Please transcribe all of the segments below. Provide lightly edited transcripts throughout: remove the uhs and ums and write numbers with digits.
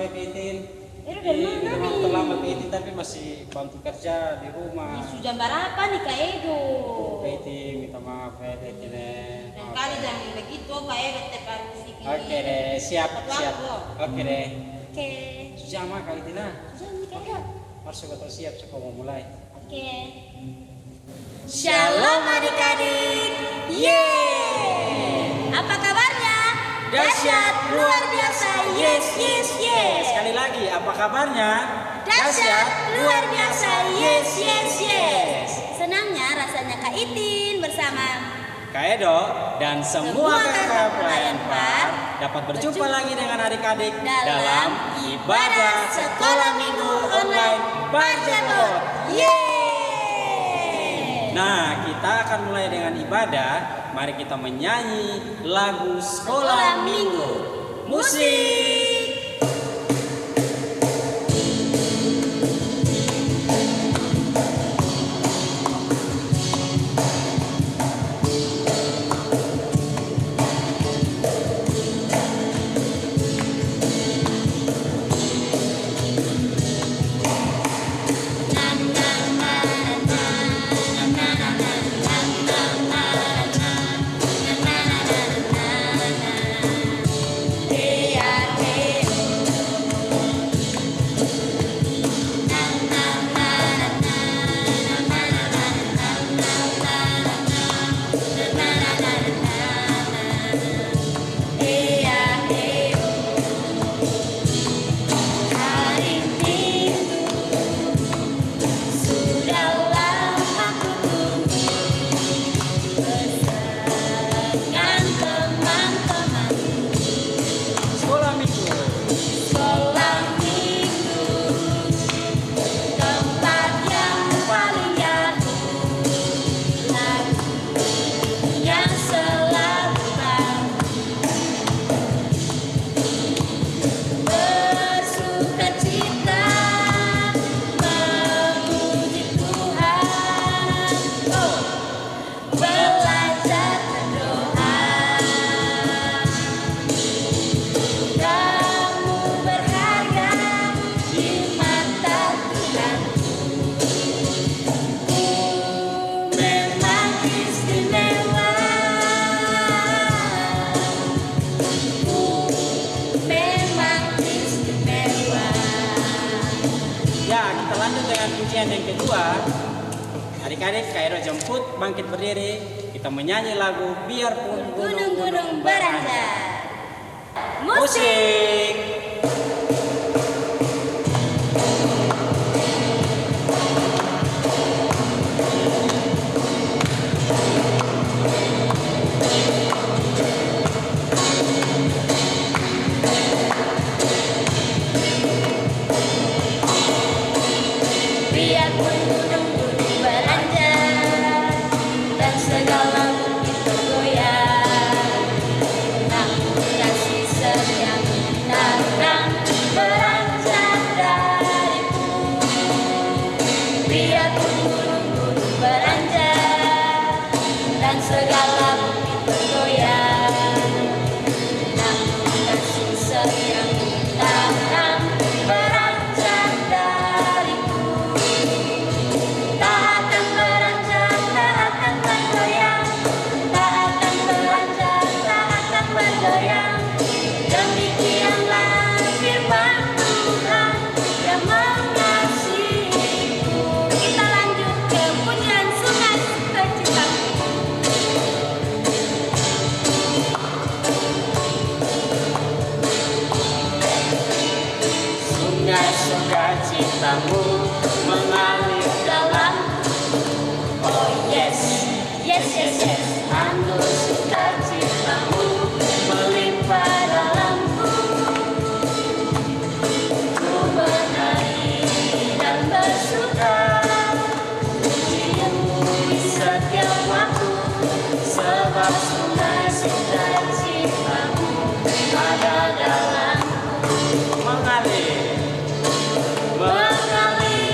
Titin. Dari mana Memang nih? terlambat Titin tapi masih bantu kerja di rumah. Sudah berapa nih Kak Edo? Titin minta maaf ya Titin. Dan kali jangan begitu Kak Edo tetap harus ini. Oke deh, siap. Oke deh. Oke. Sudah mah kali Tina. Sudah nih Kak Edo. Harus sudah siap sekolah mau mulai. Oke. Shalom adik-adik. Yeay. Apa kabarnya? Dahsyat luar biasa. Yes, yes, yes. Sekali lagi, apa kabarnya? Dahsyat luar biasa. Yes, yes, yes. Senangnya rasanya Kak Itin bersama Kak Edo dan semua kakak pelayan PAR dapat berjumpa berjumpa lagi dengan adik-adik dalam ibadah sekolah minggu online Barjabot. Yeay. Nah, kita akan mulai dengan ibadah. Mari kita menyanyi lagu sekolah minggu. Musik. Sekolah minggu. Sekolah minggu, tempat yang paling jago, lagu yang selalu baru, bersukacita memuji Tuhan, belajar berdoa. Kamu berharga di mata Tuhan. Memang istimewa. Memang istimewa. Ya, kita lanjut dengan pujian yang kedua. Adik-adik, Kak Edo jemput bangkit berdiri. Kita menyanyi lagu Biarpun Gunung-gunung beranjak. Musik. Biarpun gunung-gunung beranjak dan segala bukit bergoyang, namun kasih setiamu takkan beranjak dariku. Biarpun gunung-gunung beranjak dan segala bukit bergoyang, namun kasih setiamu takkan beranjak dariku. Tak akan beranjak, tak akan bergoyang, tak akan beranjak, tak akan bergoyang. Demikianlah firman Tuhan yang mengasihiku. Kita lanjut ke pujian sungai sukacita. Sungai sukacitamu mengalir dalam. Oh yes, yes, yes, yes. Anggur sukacitamu Melimpah dalamku, ku menari dan bersuka, pujianmu di setiap waktu, sebab sungai sukacitamu ada dalamku. mengalir. Mengalir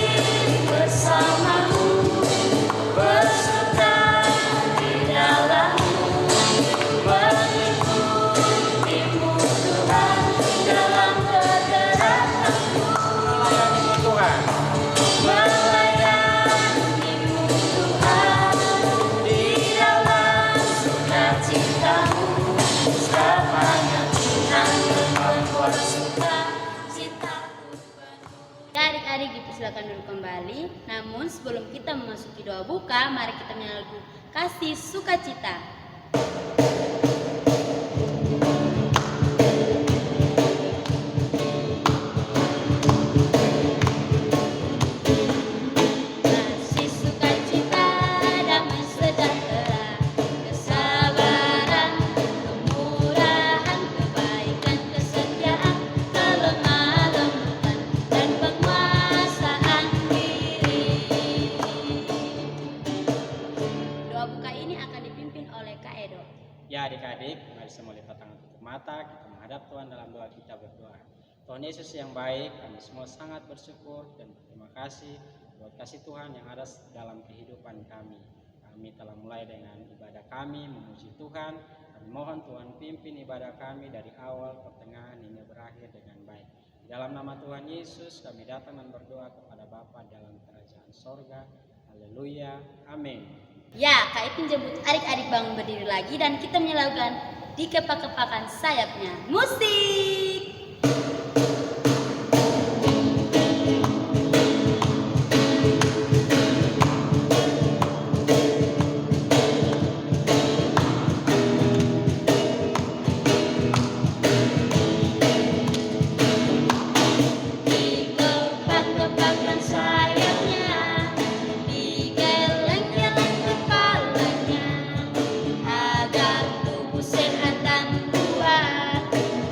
dipersilakan duduk kembali. Namun sebelum kita memasuki doa buka, mari kita menyanyi lagu Kasih Sukacita. Kasih sukacita, damai sejahtera, kesabaran, kemurahan, kebaikan, kesetiaan, kelemah lembutan, dan penguasaan diri. Doa buka ini akan dipimpin oleh Kak Edo. Ya adik-adik, mari semua lipat tangan tutup mata, kita menghadap Tuhan dalam doa kita berdoa. Tuhan Yesus yang baik, kami semua sangat bersyukur dan berterima kasih buat kasih Tuhan yang ada dalam kehidupan kami. Kami telah mulai dengan ibadah kami, memuji Tuhan. Kami mohon Tuhan pimpin ibadah kami dari awal, pertengahan, hingga berakhir dengan baik. Di dalam nama Tuhan Yesus, kami datang dan berdoa kepada Bapa dalam kerajaan sorga. Haleluya, amin. Ya, Kak Ipin jemput adik-adik bangun berdiri lagi dan kita menyalakan di kepak-kepakan sayapnya. Musik! Kepak-kepakan sayapnya, digeleng-geleng kepalanya, agar tubuh sehat dan kuat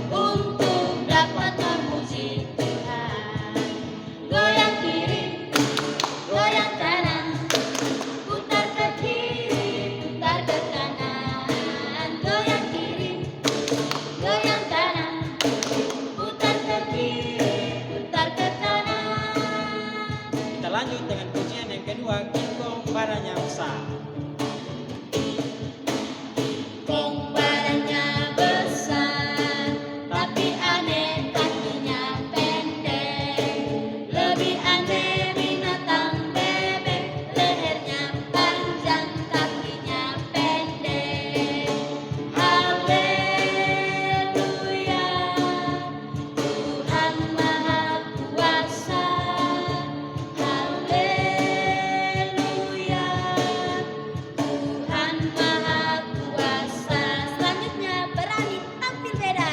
untuk dapat memuji Tuhan. Goyang kiri, goyang kanan, putar ke kiri, putar ke kanan. Goyang kiri, goyang kanan, putar ke kiri, putar ke kanan. Kita lanjut dengan pujian yang kedua, Gong Baranya Besar. Gong badannya besar, tapi aneh kakinya pendek. Lebih aneh binatang bebek, lehernya panjang, kakinya pendek. Haleluya, Tuhan Maha Kuasa. Haleluya, Tuhan Maha Kuasa. Selanjutnya berani tampil beda.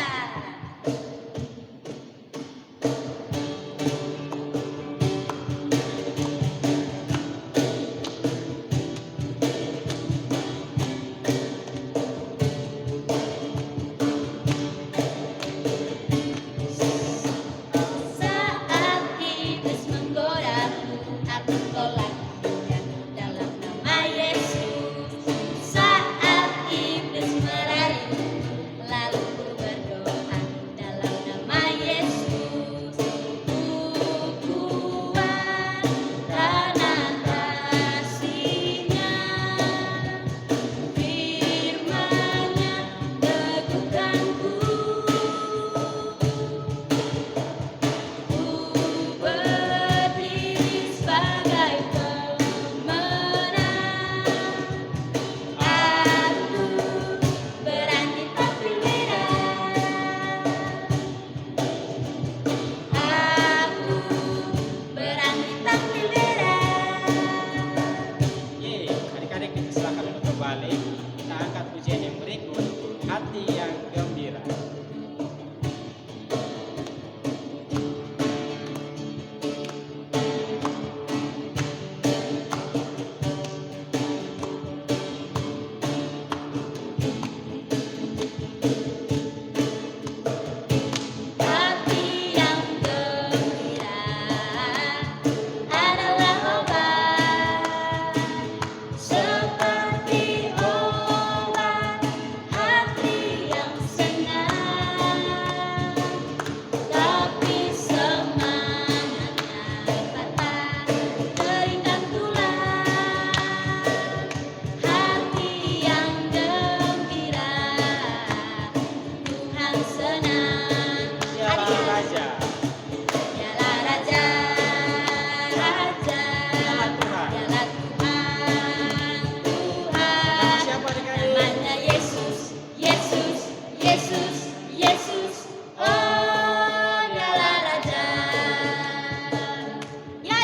Saat iblis menggodaku, aku tolak dia dalam nama Yesus. Saat iblis merayu, lalu ku berdoa dalam nama Yesus. Ku kuat karena kasih-Nya, firman-Nya teguhkanku. Ku berdiri sebagai pemenang. Aku berani tampil beda. Aku berani tampil beda. Yeay, adik-adik kita silakan duduk kembali. Kita angkat pujian yang berikut, Hati yang Gembira. Hati yang gembira adalah obat, seperti obat. Hati yang senang, tapi semangatnya patah, terikat tulang. Hati yang gembira, Tuhan senang. Dialah Raja, Dialah Raja, Raja, dialah Tuhan. dialah Tuhan, Nama siapa adik-adik? namanya Yesus, Yesus, Yesus, Yesus. Oh, dialah Raja. Ya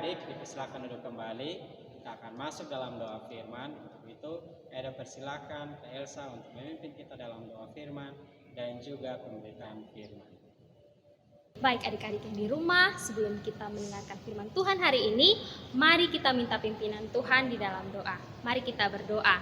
adik-adik dipersilakan duduk kembali. Kita akan masuk dalam doa firman. Untuk itu, Edo persilakan Kak Elsa untuk memimpin kita dalam doa firman dan juga pemberitaan firman. Baik adik-adik yang di rumah, sebelum kita mendengarkan firman Tuhan hari ini, mari kita minta pimpinan Tuhan di dalam doa. Mari kita berdoa.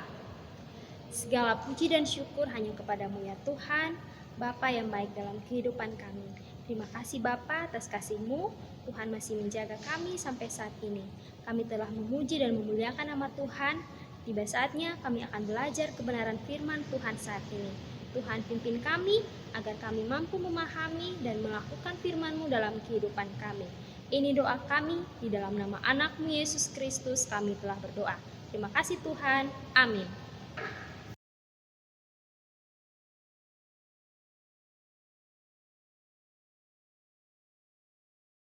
Segala puji dan syukur hanya kepadamu ya Tuhan, Bapa yang baik dalam kehidupan kami. Terima kasih Bapa atas kasih-Mu, Tuhan masih menjaga kami sampai saat ini. Kami telah memuji dan memuliakan nama Tuhan. Tiba saatnya kami akan belajar kebenaran firman Tuhan saat ini. Tuhan pimpin kami agar kami mampu memahami dan melakukan firman-Mu dalam kehidupan kami. Ini doa kami, di dalam nama anak-Mu Yesus Kristus kami telah berdoa. Terima kasih Tuhan, amin.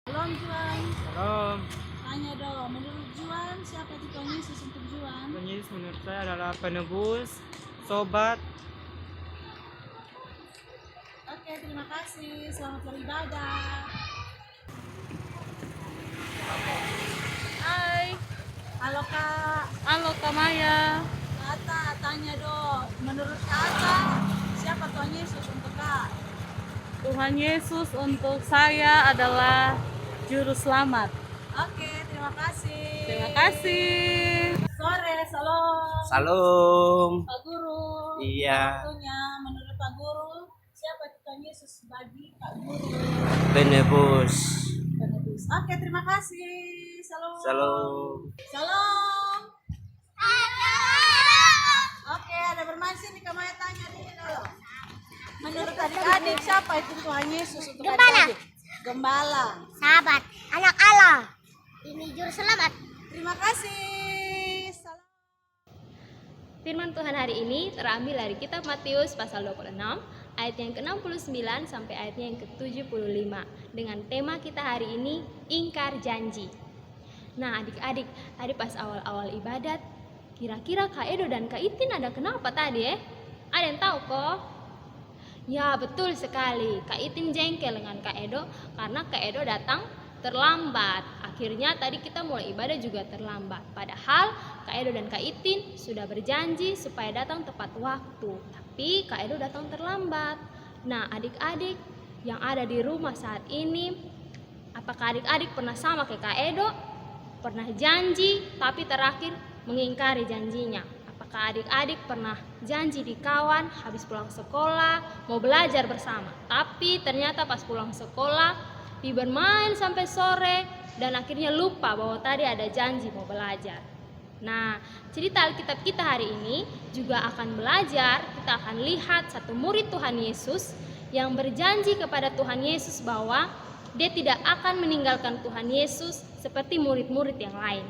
Shalom Juan. Shalom. Tanya dong, menurut Juan siapa Tuhan Yesus untuk Juan? Tuhan Yesus menurut saya adalah penebus, sobat. Oke, terima kasih. Selamat beribadah. Hai, Halo Kak. halo Kak Maya. Kata, tanya dong, menurut Kak siapa Tuhan Yesus untuk Kak? Tuhan Yesus untuk saya adalah Juru Selamat. Oke, terima kasih. Terima kasih. Sore, salam. Salam. Pak Guru. Iya. Waktunya, menurut Pak Guru, siapa Tuhan Yesus bagi Pak Guru? Penebus. Penebus. Oke, terima kasih. Salam. Salam. Salam. Oke, ada bermain sini Kamaya tanya dulu dulu. Menurut adik-adik siapa itu Tuhan Yesus untuk adik-adik? Gembala. Sahabat, anak Allah. Ini juru selamat. Terima kasih. Salam. Firman Tuhan hari ini terambil dari kitab Matius pasal 26 ayat yang ke-69 sampai ayatnya yang ke-75 dengan tema kita hari ini ingkar janji. Nah adik-adik, tadi pas awal-awal ibadat, kira-kira Kak Edo dan Kak Itin ada kenapa tadi Ada yang tahu kok? Ya betul sekali, Kak Itin jengkel dengan Kak Edo karena Kak Edo datang terlambat. Akhirnya tadi kita mulai ibadah juga terlambat. Padahal Kak Edo dan Kak Itin sudah berjanji supaya datang tepat waktu. Tapi Kak Edo datang terlambat. Nah adik-adik yang ada di rumah saat ini, apakah adik-adik pernah sama kayak Kak Edo? Pernah janji tapi terakhir mengingkari janjinya? Apakah adik-adik pernah janji di kawan habis pulang sekolah mau belajar bersama, tapi ternyata pas pulang sekolah bermain sampai sore dan akhirnya lupa bahwa tadi ada janji mau belajar. Nah, cerita Alkitab kita hari ini juga akan belajar, kita akan lihat satu murid Tuhan Yesus yang berjanji kepada Tuhan Yesus bahwa dia tidak akan meninggalkan Tuhan Yesus seperti murid-murid yang lain.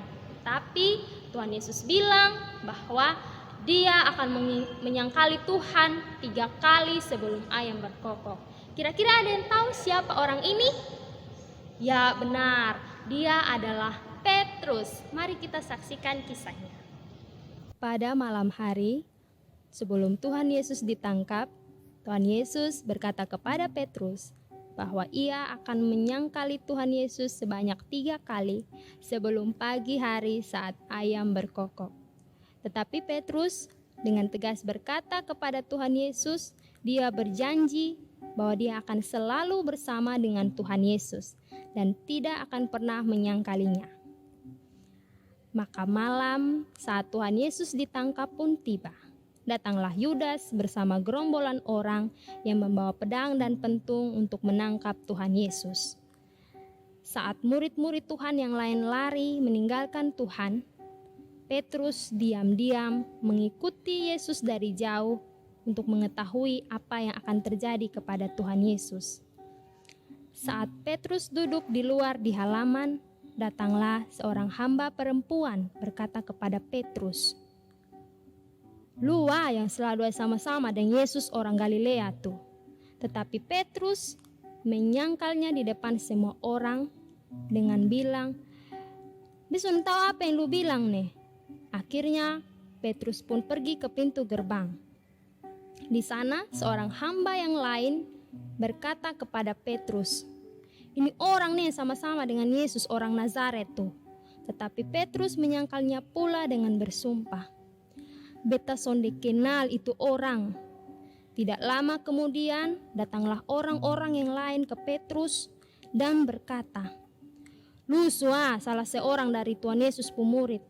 Tapi Tuhan Yesus bilang bahwa dia akan menyangkali Tuhan 3 kali sebelum ayam berkokok. Kira-kira ada yang tahu siapa orang ini? Ya benar, dia adalah Petrus. Mari kita saksikan kisahnya. Pada malam hari, sebelum Tuhan Yesus ditangkap, Tuhan Yesus berkata kepada Petrus bahwa ia akan menyangkali Tuhan Yesus sebanyak 3 kali sebelum pagi hari saat ayam berkokok. Tetapi Petrus dengan tegas berkata kepada Tuhan Yesus, dia berjanji bahwa dia akan selalu bersama dengan Tuhan Yesus dan tidak akan pernah menyangkalinya. Maka malam saat Tuhan Yesus ditangkap pun tiba. Datanglah Yudas bersama gerombolan orang yang membawa pedang dan pentung untuk menangkap Tuhan Yesus. Saat murid-murid Tuhan yang lain lari meninggalkan Tuhan, Petrus diam-diam mengikuti Yesus dari jauh untuk mengetahui apa yang akan terjadi kepada Tuhan Yesus. Saat Petrus duduk di luar di halaman, datanglah seorang hamba perempuan berkata kepada Petrus, "Lu yang selalu sama-sama dengan Yesus orang Galilea tuh." Tetapi Petrus menyangkalnya di depan semua orang dengan bilang, "Bisa tahu apa yang lu bilang nih?" Akhirnya Petrus pun pergi ke pintu gerbang. Di sana seorang hamba yang lain berkata kepada Petrus, "Ini orang nih sama-sama dengan Yesus orang Nazaret tuh." Tetapi Petrus menyangkalnya pula dengan bersumpah, "Beta sonde kenal itu orang." Tidak lama kemudian datanglah orang-orang yang lain ke Petrus dan berkata, "Lusu salah seorang dari Tuhan Yesus pemurid."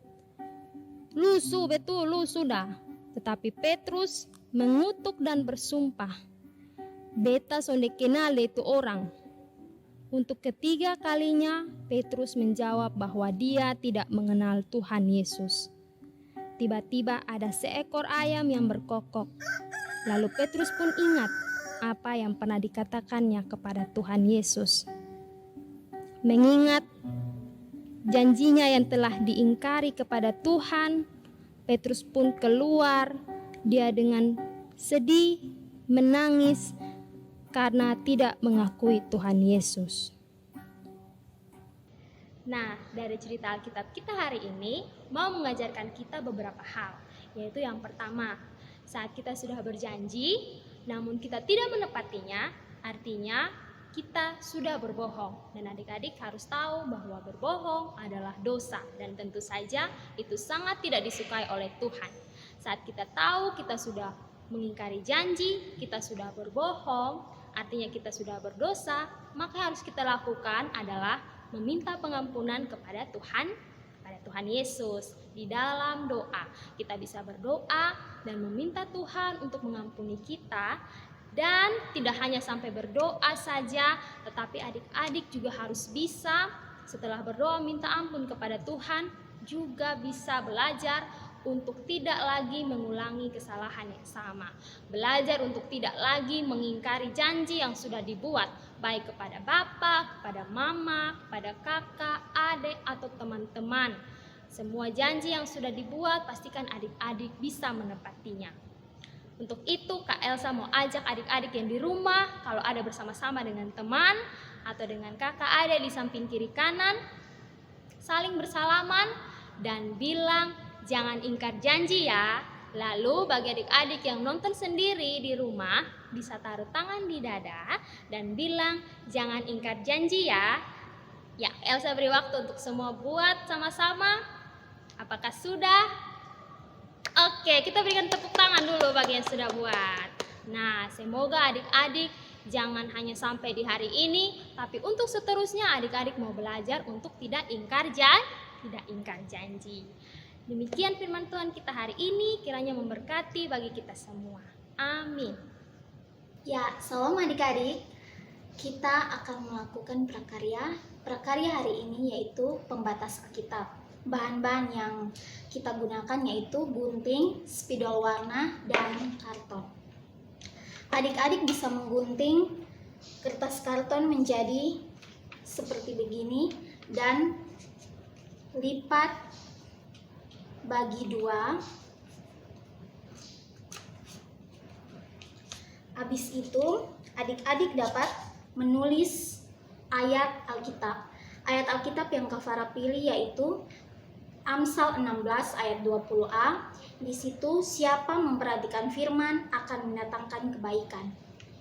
"Lusu, betul lusu dah." Tetapi Petrus mengutuk dan bersumpah, "Beta sonde kenal itu orang." Untuk ketiga kalinya Petrus menjawab bahwa dia tidak mengenal Tuhan Yesus. Tiba-tiba ada seekor ayam yang berkokok. Lalu Petrus pun ingat apa yang pernah dikatakannya kepada Tuhan Yesus. Mengingat janjinya yang telah diingkari kepada Tuhan, Petrus pun keluar. Dia dengan sedih menangis karena tidak mengakui Tuhan Yesus. Nah, dari cerita Alkitab kita hari ini mau mengajarkan kita beberapa hal, yaitu yang pertama, saat kita sudah berjanji namun kita tidak menepatinya, artinya kita sudah berbohong. Dan adik-adik harus tahu bahwa berbohong adalah dosa dan tentu saja itu sangat tidak disukai oleh Tuhan. Saat kita tahu kita sudah mengingkari janji, kita sudah berbohong, artinya kita sudah berdosa, maka yang harus kita lakukan adalah meminta pengampunan kepada Tuhan Yesus. Di dalam doa kita bisa berdoa dan meminta Tuhan untuk mengampuni kita. Dan tidak hanya sampai berdoa saja, tetapi adik-adik juga harus bisa setelah berdoa minta ampun kepada Tuhan, juga bisa belajar untuk tidak lagi mengulangi kesalahan yang sama. Belajar untuk tidak lagi mengingkari janji yang sudah dibuat, baik kepada bapak, kepada mama, kepada kakak, adik, atau teman-teman. Semua janji yang sudah dibuat, pastikan adik-adik bisa menepatinya. Untuk itu, Kak Elsa mau ajak adik-adik yang di rumah, kalau ada bersama-sama dengan teman atau dengan kakak adik di samping kiri kanan, saling bersalaman dan bilang, "Jangan ingkar janji ya." Lalu bagi adik-adik yang nonton sendiri di rumah, bisa taruh tangan di dada dan bilang, "Jangan ingkar janji ya." Ya, Elsa beri waktu untuk semua buat sama-sama. Apakah sudah? Oke, kita berikan tepuk tangan dulu bagi yang sudah buat. Nah, semoga adik-adik jangan hanya sampai di hari ini, tapi untuk seterusnya adik-adik mau belajar untuk tidak ingkar janji. Demikian firman Tuhan kita hari ini, kiranya memberkati bagi kita semua. Amin. Ya, salam adik-adik. Kita akan melakukan prakarya. Prakarya hari ini yaitu pembatas Alkitab. Bahan-bahan yang kita gunakan yaitu gunting, spidol warna, dan karton. Adik-adik bisa menggunting kertas karton menjadi seperti begini dan lipat bagi 2. Habis itu adik-adik dapat menulis ayat Alkitab. Ayat Alkitab yang Kak Farah pilih yaitu Amsal 16 ayat 20a. Di situ, siapa memperhatikan firman akan mendatangkan kebaikan.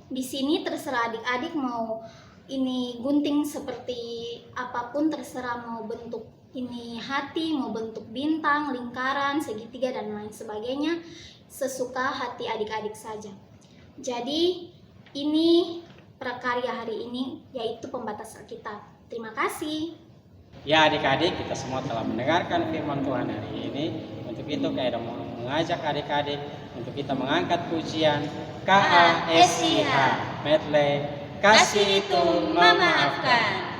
Di sini terserah adik-adik mau ini gunting seperti apapun, terserah mau bentuk ini hati, mau bentuk bintang, lingkaran, segitiga, dan lain sebagainya, sesuka hati adik-adik saja. Jadi ini prakarya hari ini yaitu pembatas Alkitab. Terima kasih. Ya adik-adik, kita semua telah mendengarkan firman Tuhan hari ini. Untuk itu Kak mau mengajak adik-adik untuk kita mengangkat pujian KASIH medley Kasih Itu Memaafkan.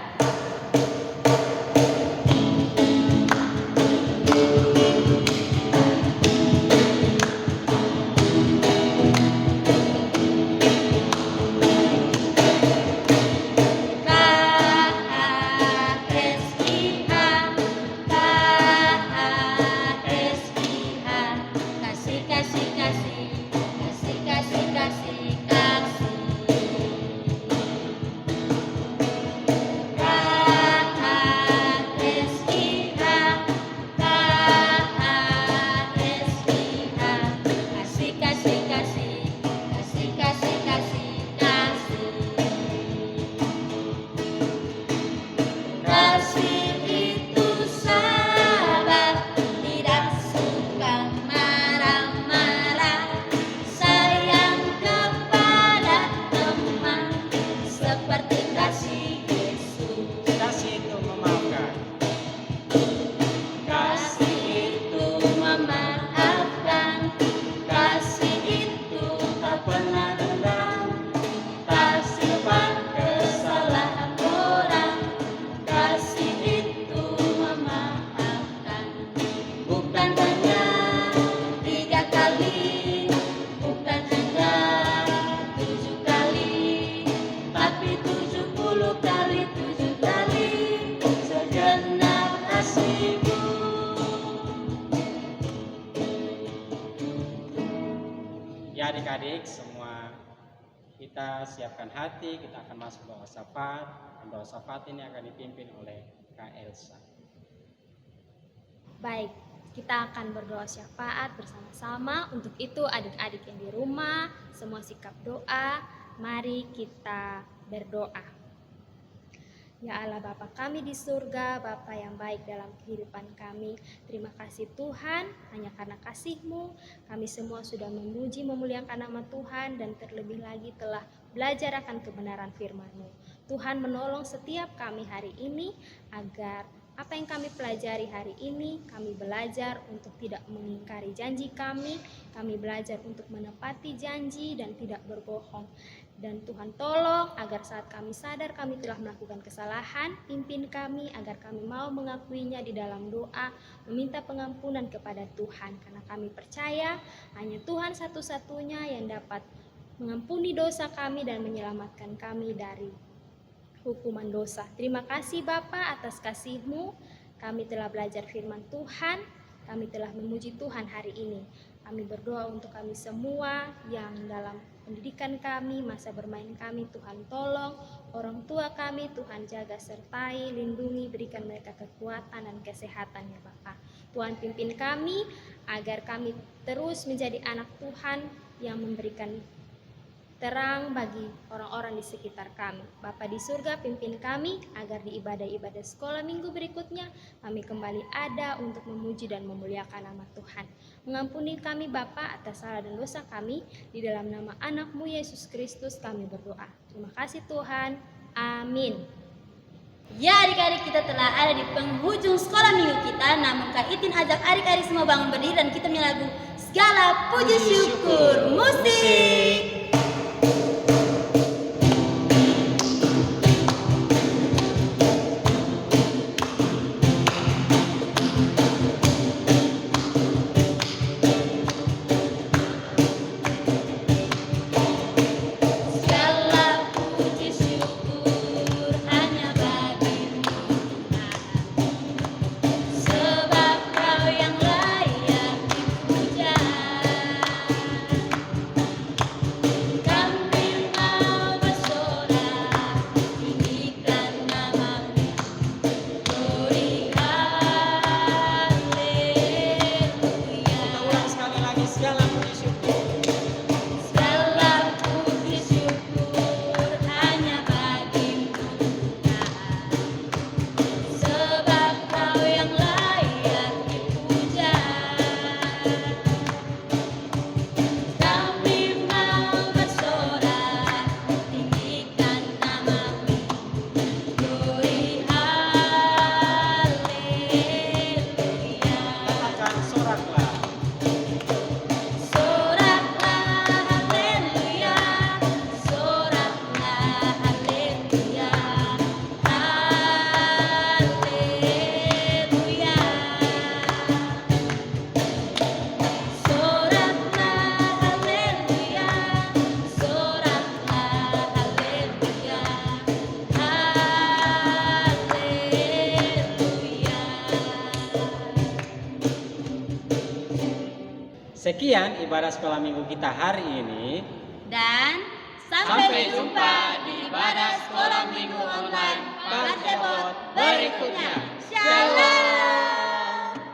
tujuh tali, segenap kasih-Mu. Ya adik-adik semua, kita siapkan hati, kita akan masuk doa syafaat. Dan doa syafaat ini akan dipimpin oleh Kak Elsa. Baik, kita akan berdoa syafaat bersama-sama. Untuk itu adik-adik yang di rumah, semua sikap doa, mari kita berdoa. Ya Allah Bapa kami di surga, Bapa yang baik dalam kehidupan kami. Terima kasih Tuhan, hanya karena kasih-Mu kami semua sudah memuji memuliakan nama Tuhan dan terlebih lagi telah belajar akan kebenaran firman-Mu. Tuhan menolong setiap kami hari ini agar apa yang kami pelajari hari ini, kami belajar untuk tidak mengingkari janji kami belajar untuk menepati janji dan tidak berbohong. Dan Tuhan tolong agar saat kami sadar kami telah melakukan kesalahan, pimpin kami agar kami mau mengakuinya di dalam doa, meminta pengampunan kepada Tuhan. Karena kami percaya hanya Tuhan satu-satunya yang dapat mengampuni dosa kami dan menyelamatkan kami dari hukuman dosa. Terima kasih Bapa atas kasih-Mu. Kami telah belajar firman Tuhan, kami telah memuji Tuhan hari ini. Kami berdoa untuk kami semua yang dalam pendidikan kami, masa bermain kami, Tuhan tolong. Orang tua kami, Tuhan jaga sertai, lindungi, berikan mereka kekuatan dan kesehatan ya Bapa. Tuhan pimpin kami agar kami terus menjadi anak Tuhan yang memberikan terang bagi orang-orang di sekitar kami. Bapa di surga, pimpin kami agar di ibadah-ibadah sekolah minggu berikutnya kami kembali ada untuk memuji dan memuliakan nama Tuhan. Mengampuni kami Bapa atas salah dan dosa kami, di dalam nama anak-Mu Yesus Kristus kami berdoa. Terima kasih Tuhan. Amin. Ya adik-adik, kita telah ada di penghujung sekolah minggu kita. Namun Kak Itin ajak adik-adik semua bangun berdiri dan kita menyanyi lagu Segala Puji Syukur. Musik. Sekian ibadah sekolah minggu kita hari ini. Dan Sampai jumpa di ibadah sekolah minggu online Partebot berikutnya.